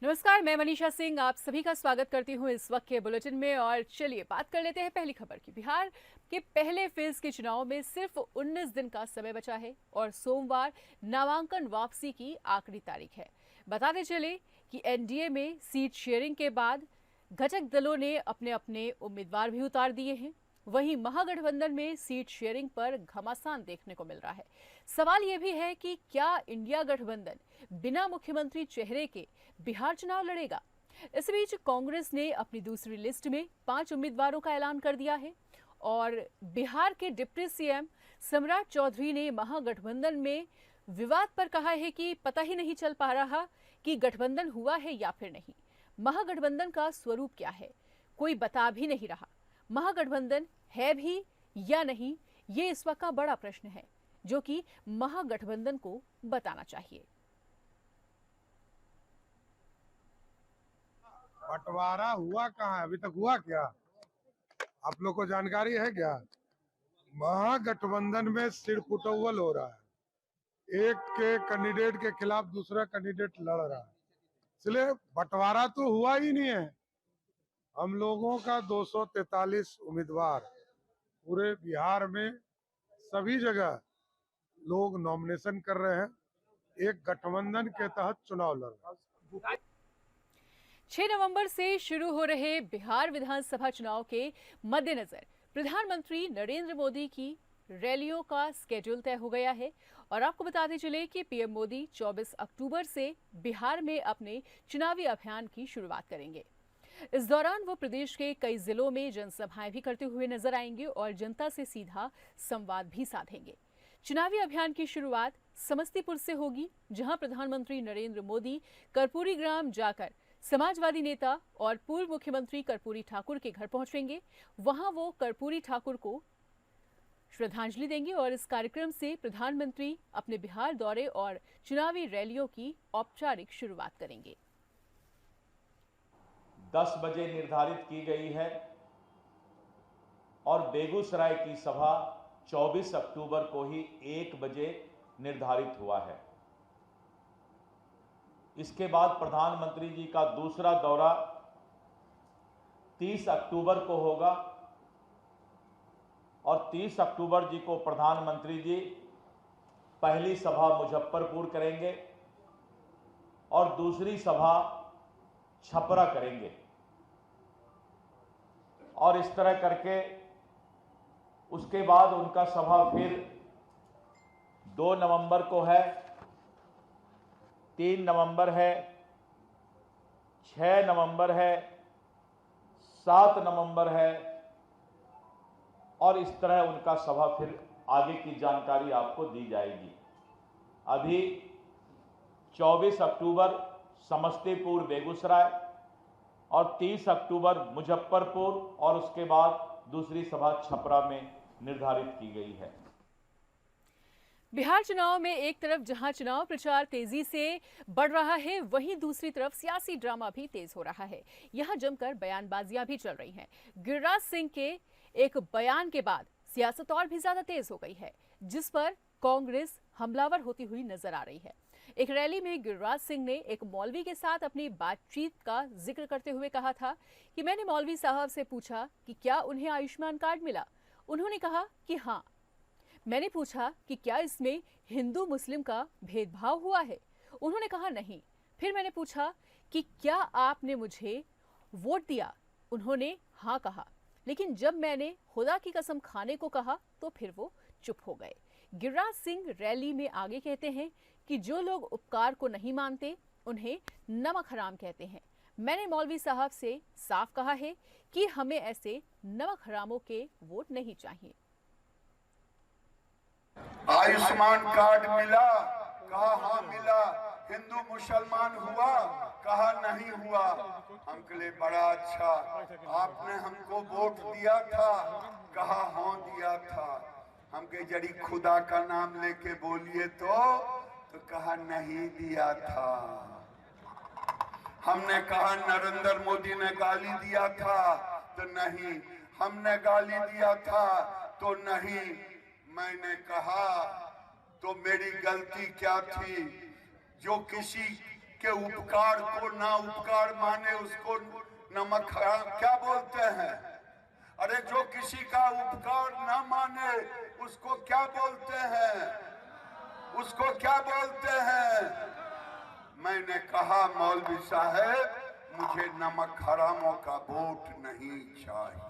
नमस्कार, मैं मनीषा सिंह आप सभी का स्वागत करती हूं इस वक्त के बुलेटिन में। और चलिए बात कर लेते हैं पहली खबर की। बिहार के पहले फेज के चुनाव में सिर्फ 19 दिन का समय बचा है और सोमवार नामांकन वापसी की आखिरी तारीख है। बताते चले कि एनडीए में सीट शेयरिंग के बाद घटक दलों ने अपने अपने उम्मीदवार भी उतार दिए हैं। वहीं महागठबंधन में सीट शेयरिंग पर घमासान देखने को मिल रहा है। सवाल यह भी है कि क्या इंडिया गठबंधन बिना मुख्यमंत्री चेहरे के बिहार चुनाव लड़ेगा। इस बीच कांग्रेस ने अपनी दूसरी लिस्ट में 5 उम्मीदवारों का ऐलान कर दिया है और बिहार के डिप्टी सीएम सम्राट चौधरी ने महागठबंधन में विवाद पर कहा है कि पता ही नहीं चल पा रहा कि गठबंधन हुआ है या फिर नहीं। महागठबंधन का स्वरूप क्या है, कोई बता भी नहीं रहा। महागठबंधन है भी या नहीं, ये इस वक्त का बड़ा प्रश्न है जो कि महागठबंधन को बताना चाहिए। बंटवारा हुआ कहाँ है? अभी तक हुआ क्या? आप लोग को जानकारी है क्या? महागठबंधन में सिरपुटौल हो रहा है। एक के कैंडिडेट के खिलाफ दूसरा कैंडिडेट लड़ रहा है, इसलिए बंटवारा तो हुआ ही नहीं है। हम लोगों का 243 उम्मीदवार पूरे बिहार में सभी जगह लोग नॉमिनेशन कर रहे हैं, एक गठबंधन के तहत चुनाव लड़ रहे हैं। 6 नवंबर से शुरू हो रहे बिहार विधानसभा चुनाव के मद्देनजर प्रधानमंत्री नरेंद्र मोदी की रैलियों का स्केड्यूल तय हो गया है। और आपको बताते चले कि पीएम मोदी 24 अक्टूबर से बिहार में अपने चुनावी अभियान की शुरुआत करेंगे। इस दौरान वो प्रदेश के कई जिलों में जनसभाएं भी करते हुए नजर आएंगे और जनता से सीधा संवाद भी साधेंगे। चुनावी अभियान की शुरुआत समस्तीपुर से होगी, जहां प्रधानमंत्री नरेंद्र मोदी कर्पूरी ग्राम जाकर समाजवादी नेता और पूर्व मुख्यमंत्री कर्पूरी ठाकुर के घर पहुंचेंगे। वहां वो कर्पूरी ठाकुर को श्रद्धांजलि देंगे और इस कार्यक्रम से प्रधानमंत्री अपने बिहार दौरे और चुनावी रैलियों की औपचारिक शुरुआत करेंगे। 10 बजे निर्धारित की गई है और बेगूसराय की सभा 24 अक्टूबर को ही 1 बजे निर्धारित हुआ है। इसके बाद प्रधानमंत्री जी का दूसरा दौरा 30 अक्टूबर को होगा और 30 अक्टूबर जी को प्रधानमंत्री जी पहली सभा मुजफ्फरपुर करेंगे और दूसरी सभा छपरा करेंगे। और इस तरह करके उसके बाद उनका सभा फिर 2 नवंबर को है, 3 नवंबर है, 6 नवंबर है, 7 नवंबर है और इस तरह उनका सभा फिर आगे की जानकारी आपको दी जाएगी। अभी 24 अक्टूबर समस्तीपुर बेगूसराय और 30 अक्टूबर मुजफ्फरपुर और उसके बाद दूसरी सभा छपरा में निर्धारित की गई है। बिहार चुनाव में एक तरफ जहां चुनाव प्रचार तेजी से बढ़ रहा है, वहीं दूसरी तरफ सियासी ड्रामा भी तेज हो रहा है। यहां जमकर बयानबाजियां भी चल रही हैं। गिरिराज सिंह के एक बयान के बाद सियासत और भी ज्यादा तेज हो गई है, जिस पर कांग्रेस हमलावर होती हुई नजर आ रही है। एक रैली में गिरिराज सिंह ने एक मौलवी के साथ अपनी बातचीत का जिक्र करते हुए कहा था कि मैंने मौलवी साहब से पूछा कि क्या उन्हें आयुष्मान कार्ड मिला। उन्होंने कहा कि हाँ। मैंने पूछा कि क्या इसमें हिंदू मुस्लिम का भेदभाव हुआ है। उन्होंने कहा नहीं। फिर मैंने पूछा कि क्या आपने मुझे वोट दिया। उन्होंने हाँ कहा, लेकिन जब मैंने खुदा की कसम खाने को कहा तो फिर वो चुप हो गए। गिरिराज सिंह रैली में आगे कहते हैं कि जो लोग उपकार को नहीं मानते उन्हें नमक हराम कहते हैं। मैंने मौलवी साहब से साफ कहा है कि हमें ऐसे नमक हरामों के वोट नहीं चाहिए। आयुष्मान कार्ड मिला, कहा हाँ मिला। हिंदू मुसलमान हुआ, कहा नहीं हुआ। हमके लिए बड़ा अच्छा, आपने हमको वोट दिया था, कहा हाँ दिया था। हमके जड़ी खुदा का नाम लेके बोलिए तो कहा नहीं दिया था। हमने कहा नरेंद्र मोदी ने गाली दिया था तो नहीं, हमने गाली दिया था तो नहीं। मैंने कहा तो मेरी गलती क्या थी जो किसी के उपकार को ना उपकार माने उसको नमक हराम क्या बोलते हैं? अरे जो किसी का उपकार ना माने उसको क्या बोलते हैं? उसको क्या बोलते हैं? मैंने कहा मौलवी साहब मुझे नमक हरामों का वोट नहीं चाहिए।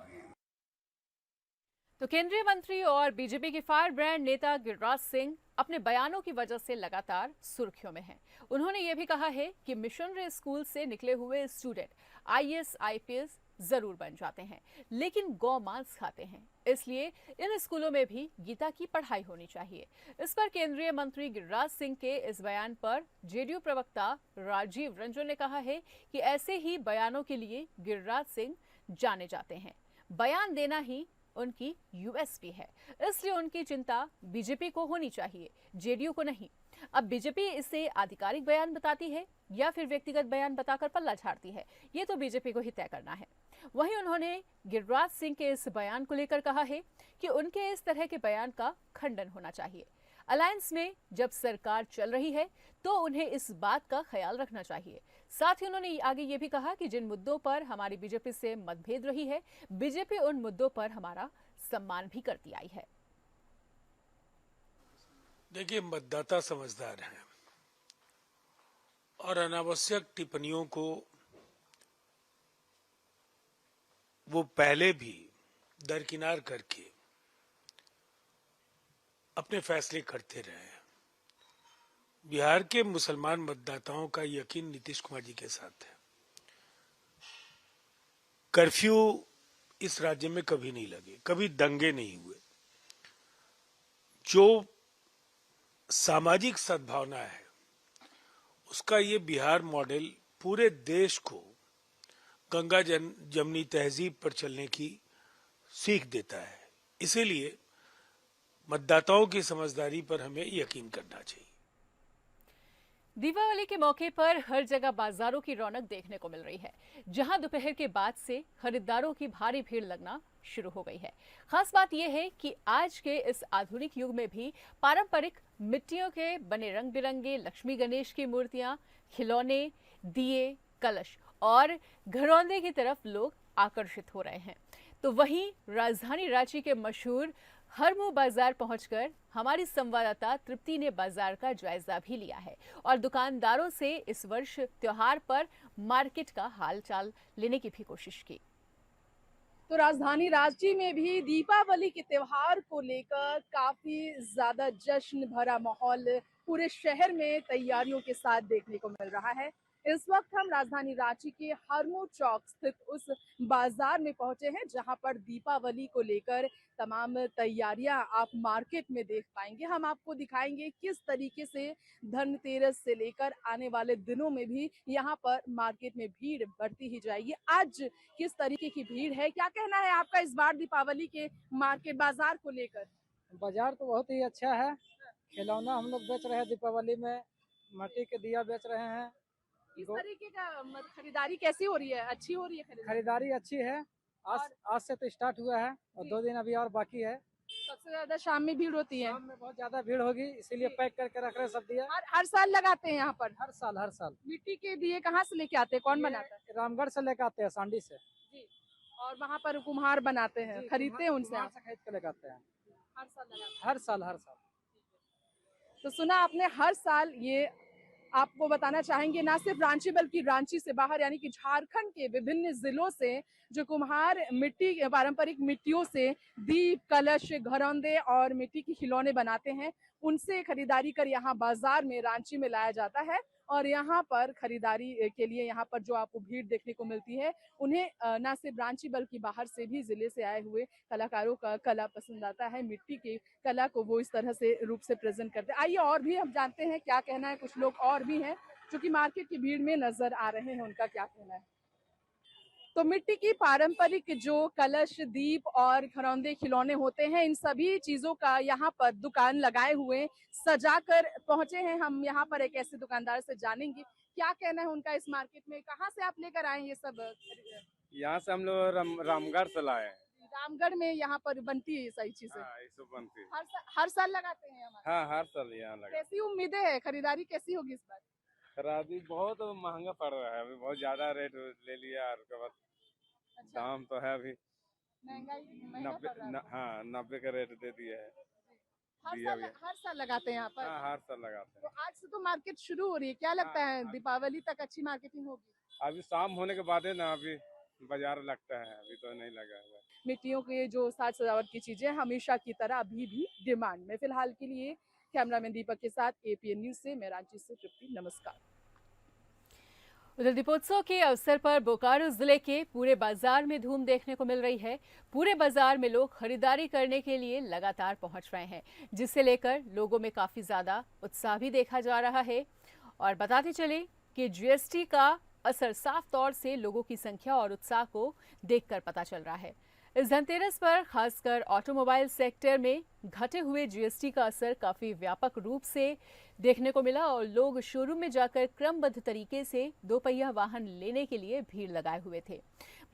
तो केंद्रीय मंत्री और बीजेपी के फायर ब्रांड नेता गिरिराज सिंह अपने बयानों की वजह से लगातार सुर्खियों में हैं। उन्होंने ये भी कहा है कि मिशनरी स्कूल से निकले हुए स्टूडेंट आईएएस आईपीएस जरूर बन जाते हैं, लेकिन गौ मांस खाते हैं, इसलिए इन स्कूलों में भी गीता की पढ़ाई होनी चाहिए। इस पर केंद्रीय मंत्री गिरिराज सिंह के इस बयान पर जेडीयू प्रवक्ता राजीव रंजन ने कहा है कि ऐसे ही बयानों के लिए गिरिराज सिंह जाने जाते हैं। बयान देना ही उनकी यूएसपी है, इसलिए उनकी चिंता बीजेपी को होनी चाहिए, जेडीयू को नहीं। अब बीजेपी इसे आधिकारिक बयान बताती है या फिर व्यक्तिगत बयान बताकर पल्ला झाड़ती है, ये तो बीजेपी को ही तय करना है। वहीं उन्होंने गिरिराज सिंह के इस बयान को लेकर कहा है कि उनके इस तरह के बयान का खंडन होना चाहिए। अलायंस में जब सरकार चल रही है तो उन्हें इस बात का ख्याल रखना चाहिए। साथ ही उन्होंने आगे ये भी कहा कि जिन मुद्दों पर हमारी बीजेपी से मतभेद रही है, बीजेपी उन मुद्दों पर हमारा सम्मान भी करती आई है। देखिए, मतदाता समझदार हैं और अनावश्यक टिप्पणियों को वो पहले भी दरकिनार करके अपने फैसले करते रहे हैं। बिहार के मुसलमान मतदाताओं का यकीन नीतीश कुमार जी के साथ है। कर्फ्यू इस राज्य में कभी नहीं लगे, कभी दंगे नहीं हुए। जो सामाजिक सद्भावना है उसका ये बिहार मॉडल पूरे देश को गंगा जमनी तहजीब पर चलने की सीख देता है। इसीलिए मतदाताओं की समझदारी पर हमें यकीन करना चाहिए। दीपावली के मौके पर हर जगह बाजारों की रौनक देखने को मिल रही है, जहां दोपहर के बाद से खरीदारों की भारी भीड़ लगना शुरू हो गई है। खास बात यह है कि आज के इस आधुनिक युग में भी पारंपरिक मिट्टियों के बने रंग बिरंगे लक्ष्मी गणेश की मूर्तियां, खिलौने, दिए, कलश और घरौंदे की तरफ लोग आकर्षित हो रहे हैं। तो वहीं राजधानी रांची के मशहूर हरमू बाजार पहुंचकर हमारी संवाददाता तृप्ति ने बाजार का जायजा भी लिया है और दुकानदारों से इस वर्ष त्योहार पर मार्केट का हालचाल लेने की भी कोशिश की। तो राजधानी रांची में भी दीपावली के त्योहार को लेकर काफी ज्यादा जश्न भरा माहौल पूरे शहर में तैयारियों के साथ देखने को मिल रहा है। इस वक्त हम राजधानी रांची के हरमू चौक स्थित उस बाजार में पहुंचे हैं जहां पर दीपावली को लेकर तमाम तैयारियां आप मार्केट में देख पाएंगे। हम आपको दिखाएंगे किस तरीके से धनतेरस से लेकर आने वाले दिनों में भी यहां पर मार्केट में भीड़ बढ़ती ही जाएगी। आज किस तरीके की भीड़ है, क्या कहना है आपका इस बार दीपावली के मार्केट बाजार को लेकर? बाजार तो बहुत ही अच्छा है। खिलौना हम लोग बेच रहे हैं दीपावली में, मिट्टी के दिया बेच रहे हैं। इस तरीके का खरीदारी कैसी हो रही है? अच्छी हो रही है खरीदारी अच्छी है। आज से तो स्टार्ट हुआ है और 2 दिन अभी और बाकी है। सबसे ज्यादा शाम में भीड़ होती है। शाम में बहुत ज्यादा भीड़ होगी, इसीलिए पैक करके रख रहे हैं सब दिया। हर साल लगाते हैं यहाँ पर? हर साल। मिट्टी के दिए कहाँ से लेके आते हैं, कौन बनाता है? रामगढ़ से लेके आते हैं, सांडी से जी। और वहाँ पर कुम्हार बनाते हैं, खरीदते हैं उनसे? खरीद के लेके आते हैं। हर साल लगाते हैं? हर साल। तो सुना आपने, हर साल ये आपको बताना चाहेंगे ना सिर्फ रांची बल्कि रांची से बाहर यानी कि झारखंड के विभिन्न जिलों से जो कुम्हार मिट्टी पारंपरिक मिट्टियों से दीप, कलश, घरौंदे और मिट्टी की खिलौने बनाते हैं, उनसे खरीदारी कर यहाँ बाजार में रांची में लाया जाता है और यहाँ पर खरीदारी के लिए यहाँ पर जो आपको भीड़ देखने को मिलती है, उन्हें न सिर्फ रांची बल्कि बाहर से भी जिले से आए हुए कलाकारों का कला पसंद आता है। मिट्टी की कला को वो इस तरह से रूप से प्रेजेंट करते हैं। आइए और भी हम जानते हैं क्या कहना है, कुछ लोग और भी हैं जो कि मार्केट की भीड़ में नजर आ रहे हैं, उनका क्या कहना है। तो मिट्टी की पारंपरिक जो कलश, दीप और घरौंदे खिलौने होते हैं, इन सभी चीजों का यहाँ पर दुकान लगाए हुए सजाकर पहुंचे हैं हम। यहाँ पर एक ऐसे दुकानदार से जानेंगे क्या कहना है उनका इस मार्केट में। कहाँ से आप लेकर आए ये सब? यहाँ से हम लोग रामगढ़ से लाए हैं। रामगढ़ में यहाँ पर बनती है ये सारी चीजें? हाँ, ये सब बनती है। हर साल लगाते हैं? हाँ, हर साल यहाँ लगा। कैसी उम्मीदें है, खरीदारी कैसी होगी इस बार? खरादी बहुत महंगा पड़ रहा है, अभी बहुत ज्यादा रेट ले लिया और उसके बाद अच्छा, दाम तो है अभी महंगाई महंगा पड़ रहा है। हाँ 90 का रेट दे दिया है। दिया भी है। हर साल लगाते हैं यहाँ पर। हाँ हर साल लगाते तो हैं। आज से तो मार्केट शुरू हो रही है, क्या लगता है दीपावली तक अच्छी मार्केटिंग होगी? अभी शाम होने के बाद है ना, अभी बाजार लगता है, अभी तो नहीं लगा हुआ है। मिट्टियों के जो साज सजावट की चीजें हमेशा की तरह अभी भी डिमांड में। फिलहाल के लिए कैमरामैन दीपक के साथ एपीएन न्यूज से मैं रांची से तृप्ति, नमस्कार। उधर दीपोत्सव के अवसर पर बोकारो जिले के पूरे बाजार में धूम देखने को मिल रही है। पूरे बाजार में लोग खरीदारी करने के लिए लगातार पहुंच रहे हैं, जिसे लेकर लोगों में काफी ज्यादा उत्साह भी देखा जा रहा है। और बताते चले कि जीएसटी का असर साफ तौर से लोगों की संख्या और उत्साह को देखकर पता चल रहा है। इस धनतेरस पर खासकर ऑटोमोबाइल सेक्टर में घटे हुए जीएसटी का असर काफी व्यापक रूप से देखने को मिला और लोग शोरूम में जाकर क्रमबद्ध तरीके से दोपहिया वाहन लेने के लिए भीड़ लगाए हुए थे।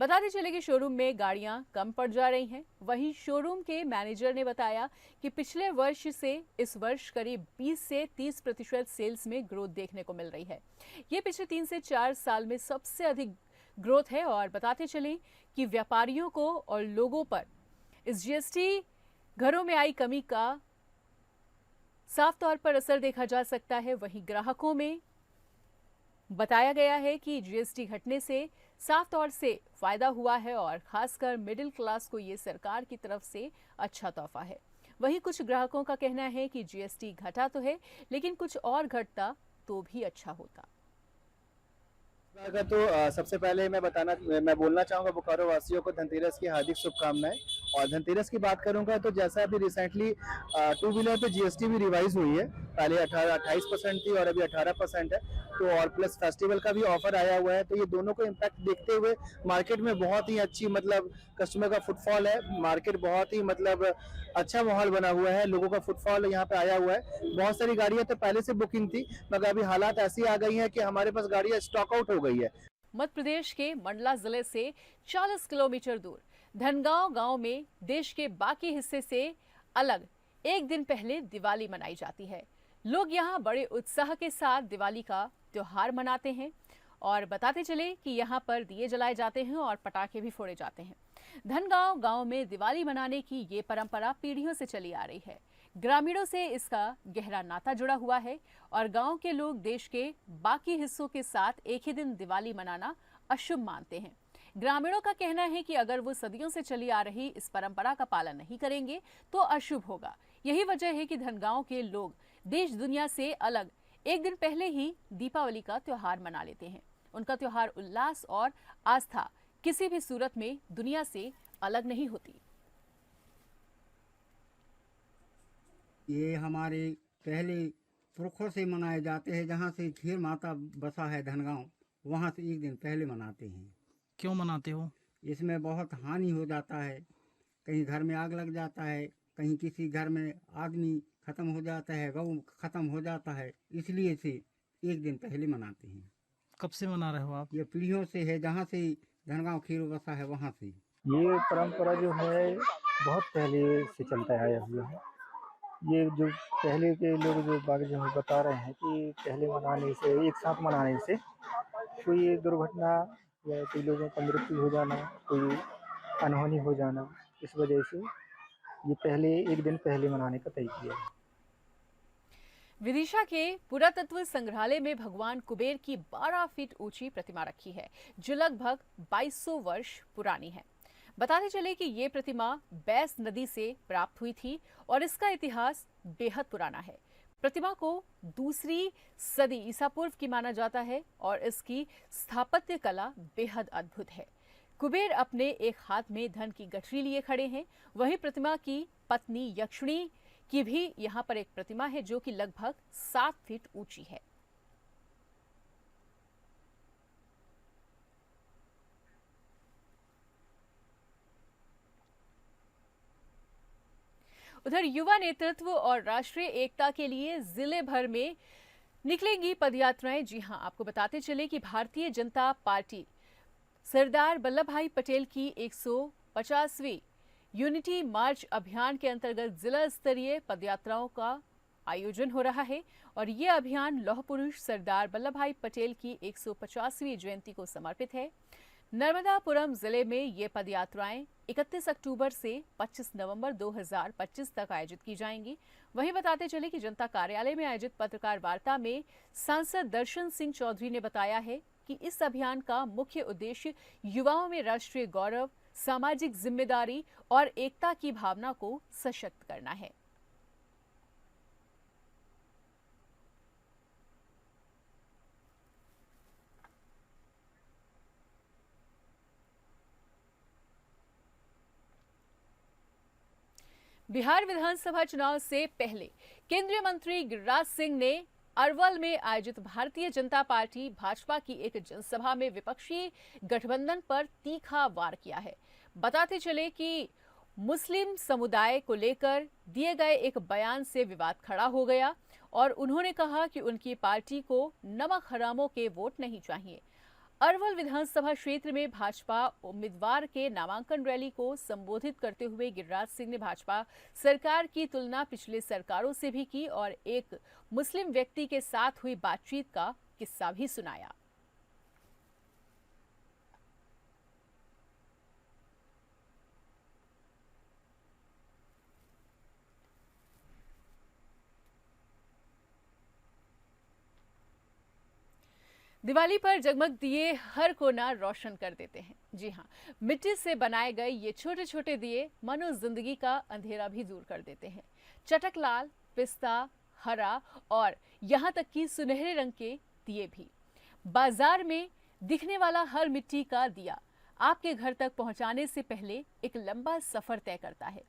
बताते चले कि शोरूम में गाड़ियां कम पड़ जा रही हैं। वहीं शोरूम के मैनेजर ने बताया कि पिछले वर्ष से इस वर्ष करीब 20 से 30% सेल्स में ग्रोथ देखने को मिल रही है। ये पिछले 3 से 4 साल में सबसे अधिक ग्रोथ है। और बताते चले कि व्यापारियों को और लोगों पर इस जीएसटी घरों में आई कमी का साफ तौर पर असर देखा जा सकता है। वहीं ग्राहकों में बताया गया है कि जीएसटी घटने से साफ तौर से फायदा हुआ है और खासकर मिडिल क्लास को ये सरकार की तरफ से अच्छा तोहफा है। वहीं कुछ ग्राहकों का कहना है कि जीएसटी घटा तो है, लेकिन कुछ और घटता तो भी अच्छा होता। अगर तो सबसे पहले मैं बोलना चाहूँगा बोकारो वासियों को धनतेरस की हार्दिक शुभकामनाएं। और धनतेरस की बात करूंगा तो जैसा अभी रिसेंटली 2 व्हीलर पे जीएसटी भी रिवाइज हुई है। पहले 28% थी और अभी 18% है। तो और प्लस फेस्टिवल का भी ऑफर आया हुआ है। तो ये दोनों को इम्पैक्ट देखते हुए मार्केट में बहुत ही अच्छी कस्टमर का फुटफॉल है। मार्केट बहुत ही अच्छा माहौल बना हुआ है। लोगों का फुटफॉल यहाँ पे आया हुआ है। बहुत सारी गाड़ियां तो पहले से बुकिंग थी, मगर अभी हालात ऐसी आ गई हैं कि हमारे पास गाड़ियां स्टॉक आउट हो गई है। मध्य प्रदेश के मंडला जिले से 40 किलोमीटर दूर धनगांव गांव में देश के बाकी हिस्से से अलग एक दिन पहले दिवाली मनाई जाती है। लोग यहां बड़े उत्साह के साथ दिवाली का त्योहार मनाते हैं और बताते चले कि यहां पर दिए जलाए जाते हैं और पटाखे भी फोड़े जाते हैं। धनगांव गांव में दिवाली मनाने की ये परंपरा पीढ़ियों से चली आ रही है। ग्रामीणों से इसका गहरा नाता जुड़ा हुआ है और गांव के लोग देश के बाकी हिस्सों के साथ एक ही दिन दिवाली मनाना अशुभ मानते हैं। ग्रामीणों का कहना है कि अगर वो सदियों से चली आ रही इस परंपरा का पालन नहीं करेंगे तो अशुभ होगा। यही वजह है कि धनगांव के लोग देश दुनिया से अलग एक दिन पहले ही दीपावली का त्योहार मना लेते हैं। उनका त्योहार उल्लास और आस्था किसी भी सूरत में दुनिया से अलग नहीं होती। ये हमारे पहले पुरखों से मनाए जाते हैं। जहाँ से खीर माता बसा है धनगांव, वहाँ से एक दिन पहले मनाते हैं। क्यों मनाते हो? इसमें बहुत हानि हो जाता है। कहीं घर में आग लग जाता है, कहीं किसी घर में आदमी खत्म हो जाता है, गऊ खत्म हो जाता है, इसलिए से एक दिन पहले मनाते हैं। कब से मना रहे हो आप? ये पीढ़ियों से है, जहाँ से धनगांव खीर बसा है वहाँ से। ये परंपरा जो है बहुत पहले से चलता आया हुआ है। ये जो पहले के लोग जो बाग जो बता रहे हैं कि पहले मनाने से, एक साथ मनाने से कोई दुर्घटना या कोई लोगों का मृत्यु हो जाना, कोई अनहोनी हो जाना, इस वजह से ये पहले एक दिन पहले मनाने का तय किया है। विदिशा के पुरातत्व संग्रहालय में भगवान कुबेर की 12 फीट ऊंची प्रतिमा रखी है, जो लगभग 2200 वर्ष पुरानी है। बताते चले कि ये प्रतिमा बैस नदी से प्राप्त हुई थी और इसका इतिहास बेहद पुराना है। प्रतिमा को 2री सदी ईसा पूर्व की माना जाता है और इसकी स्थापत्य कला बेहद अद्भुत है। कुबेर अपने एक हाथ में धन की गठरी लिए खड़े हैं। वहीं प्रतिमा की पत्नी यक्षिणी की भी यहाँ पर एक प्रतिमा है, जो कि लगभग 7 फीट ऊंची है। उधर युवा नेतृत्व और राष्ट्रीय एकता के लिए जिले भर में निकलेंगी पदयात्राएं। जी हां, आपको बताते चले कि भारतीय जनता पार्टी सरदार वल्लभ भाई पटेल की 150वीं यूनिटी मार्च अभियान के अंतर्गत जिला स्तरीय पदयात्राओं का आयोजन हो रहा है और ये अभियान लौह पुरुष सरदार वल्लभ भाई पटेल की 150वीं जयंती को समर्पित है। नर्मदापुरम जिले में ये पद यात्राएं 31 अक्टूबर से 25 नवंबर 2025 तक आयोजित की जाएंगी। वहीं बताते चले कि जनता कार्यालय में आयोजित पत्रकार वार्ता में सांसद दर्शन सिंह चौधरी ने बताया है कि इस अभियान का मुख्य उद्देश्य युवाओं में राष्ट्रीय गौरव, सामाजिक जिम्मेदारी और एकता की भावना को सशक्त करना है। बिहार विधानसभा चुनाव से पहले केंद्रीय मंत्री गिरिराज सिंह ने अरवल में आयोजित भारतीय जनता पार्टी भाजपा की एक जनसभा में विपक्षी गठबंधन पर तीखा वार किया है। बताते चले कि मुस्लिम समुदाय को लेकर दिए गए एक बयान से विवाद खड़ा हो गया और उन्होंने कहा कि उनकी पार्टी को नमक हरामों के वोट नहीं चाहिए। अरवल विधानसभा क्षेत्र में भाजपा उम्मीदवार के नामांकन रैली को संबोधित करते हुए गिरिराज सिंह ने भाजपा सरकार की तुलना पिछले सरकारों से भी की और एक मुस्लिम व्यक्ति के साथ हुई बातचीत का किस्सा भी सुनाया। दिवाली पर जगमग दिए हर कोना रोशन कर देते हैं। जी हाँ, मिट्टी से बनाए गए ये छोटे छोटे दिए मानो जिंदगी का अंधेरा भी दूर कर देते हैं। चटक लाल, पिस्ता, हरा और यहाँ तक कि सुनहरे रंग के दिए भी। बाजार में दिखने वाला हर मिट्टी का दिया आपके घर तक पहुंचाने से पहले एक लंबा सफर तय करता है।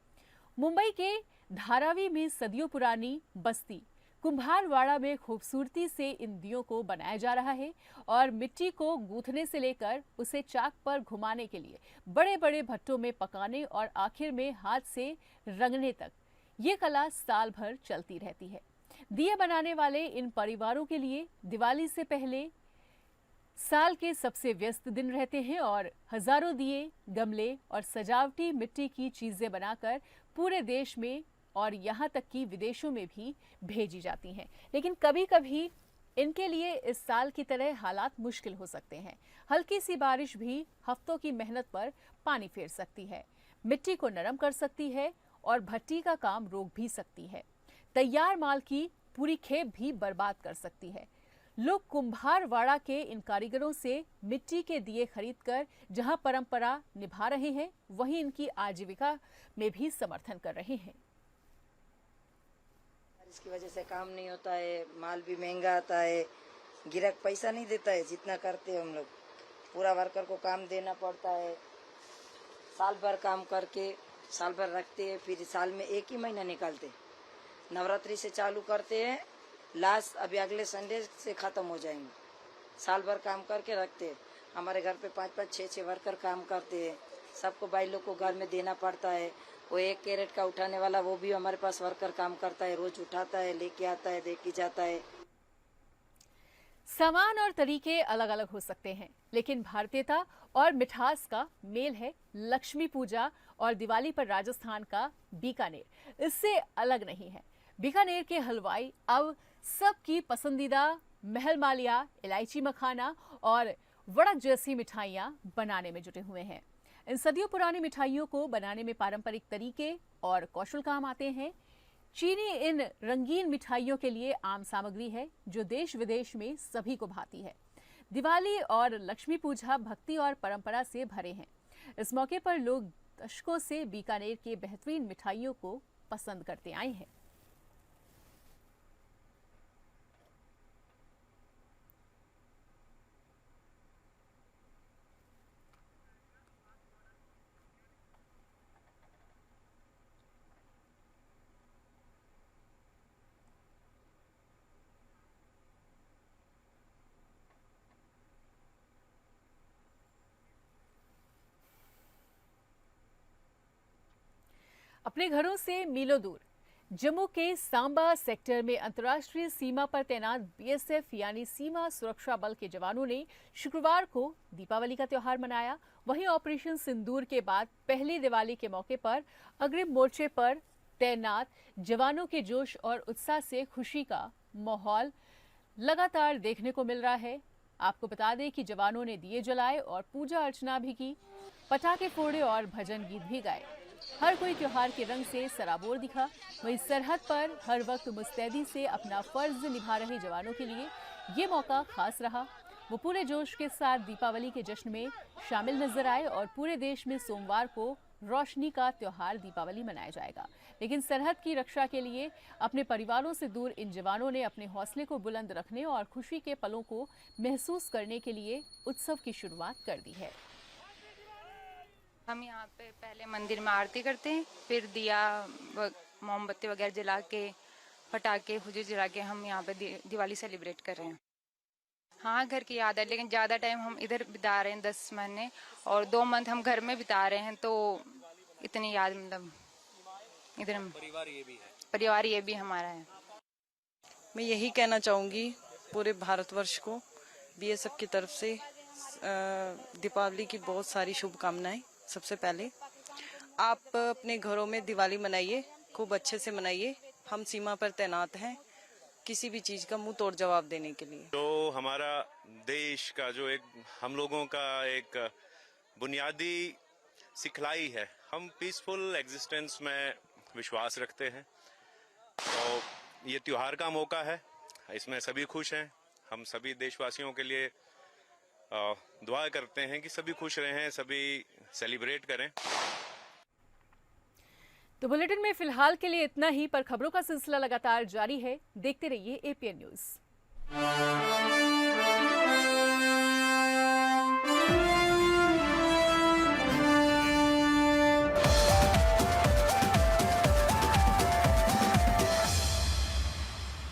मुंबई के धारावी में सदियों पुरानी बस्ती कुम्हारवाड़ा में खूबसूरती से इन दियों को बनाया जा रहा है और मिट्टी को गूंथने से लेकर उसे चाक पर घुमाने के लिए बड़े बड़े भट्टों में पकाने और आखिर में हाथ से रंगने तक ये कला साल भर चलती रहती है। दिए बनाने वाले इन परिवारों के लिए दिवाली से पहले साल के सबसे व्यस्त दिन रहते हैं और हजारों दिए, गमले और सजावटी मिट्टी की चीजें बनाकर पूरे देश में और यहाँ तक कि विदेशों में भी भेजी जाती हैं। लेकिन कभी कभी इनके लिए इस साल की तरह हालात मुश्किल हो सकते हैं। हल्की सी बारिश भी हफ्तों की मेहनत पर पानी फेर सकती है, मिट्टी को नरम कर सकती है और भट्टी का काम रोक भी सकती है। तैयार माल की पूरी खेप भी बर्बाद कर सकती है। लोग कुम्हारवाड़ा के इन कारीगरों से मिट्टी के दिए खरीदकर जहां परंपरा निभा रहे हैं, वहीं इनकी आजीविका में भी समर्थन कर रहे हैं। इसकी वजह से काम नहीं होता है, माल भी महंगा आता है, गिराहक पैसा नहीं देता है जितना करते हैं हम लोग। पूरा वर्कर को काम देना पड़ता है, साल भर काम करके साल भर रखते हैं, फिर साल में एक ही महीना निकालते। नवरात्रि से चालू करते हैं, लास्ट अभी अगले संडे से खत्म हो जाएंगे। साल भर काम करके रखते हैं। हमारे घर पे 5-5, 6-6 वर्कर काम करते हैं। सबको भाई लोग को घर में देना पड़ता है। वो 1 कैरेट का उठाने वाला वो भी हमारे पास वर्कर काम करता है, रोज उठाता है, लेके आता है, देके जाता है। सामान और तरीके अलग अलग हो सकते हैं, लेकिन भारतीयता और मिठास का मेल है। लक्ष्मी पूजा और दिवाली पर राजस्थान का बीकानेर इससे अलग नहीं है। बीकानेर के हलवाई अब सबकी पसंदीदा महल मालिया, इलायची मखाना और वड़क जैसी मिठाइयाँ बनाने में जुटे हुए हैं। इन सदियों पुरानी मिठाइयों को बनाने में पारंपरिक तरीके और कौशल काम आते हैं। चीनी इन रंगीन मिठाइयों के लिए आम सामग्री है जो देश विदेश में सभी को भाती है। दिवाली और लक्ष्मी पूजा भक्ति और परंपरा से भरे हैं। इस मौके पर लोग दशकों से बीकानेर के बेहतरीन मिठाइयों को पसंद करते आए हैं। अपने घरों से मीलों दूर जम्मू के सांबा सेक्टर में अंतर्राष्ट्रीय सीमा पर तैनात बीएसएफ यानी सीमा सुरक्षा बल के जवानों ने शुक्रवार को दीपावली का त्यौहार मनाया। वहीं ऑपरेशन सिंदूर के बाद पहली दिवाली के मौके पर अग्रिम मोर्चे पर तैनात जवानों के जोश और उत्साह से खुशी का माहौल लगातार देखने को मिल रहा है। आपको बता दें कि जवानों ने दिए जलाए और पूजा अर्चना भी की, पटाखे फोड़े और भजन गीत भी गाए। हर कोई त्योहार के रंग से सराबोर दिखा। वहीं सरहद पर हर वक्त मुस्तैदी से अपना फर्ज निभा रहे जवानों के लिए ये मौका खास रहा। वो पूरे जोश के साथ दीपावली के जश्न में शामिल नजर आए और पूरे देश में सोमवार को रोशनी का त्योहार दीपावली मनाया जाएगा। लेकिन सरहद की रक्षा के लिए अपने परिवारों से दूर इन जवानों ने अपने हौसले को बुलंद रखने और खुशी के पलों को महसूस करने के लिए उत्सव की शुरुआत कर दी है। हम यहाँ पे पहले मंदिर में आरती करते हैं, फिर दिया मोमबत्ती वगैरह जला के, पटाखे हुजूर जला के हम यहाँ पे दिवाली सेलिब्रेट कर रहे हैं। हाँ, घर की याद है, लेकिन ज़्यादा टाइम हम इधर बिता रहे हैं, 10 महीने और 2 मंथ हम घर में बिता रहे हैं, तो इतनी याद मतलब इधर परिवार ये भी हमारा है। मैं यही कहना चाहूँगी पूरे भारतवर्ष को बीएसएफ की तरफ से दीपावली की बहुत सारी शुभकामनाएं। सबसे पहले आप अपने घरों में दिवाली मनाइए, खूब अच्छे से मनाइए। हम सीमा पर तैनात हैं किसी भी चीज का मुंह तोड़ जवाब देने के लिए। तो हमारा देश का जो एक हम लोगों का एक बुनियादी सिखलाई है, हम पीसफुल एग्जिस्टेंस में विश्वास रखते हैं। तो ये त्योहार का मौका है, इसमें सभी खुश हैं। हम सभी देशवासियों के लिए दुआ करते हैं कि सभी खुश रहें, सभी सेलिब्रेट करें। तो बुलेटिन में फिलहाल के लिए इतना ही, पर खबरों का सिलसिला लगातार जारी है। देखते रहिए एपीएन न्यूज़।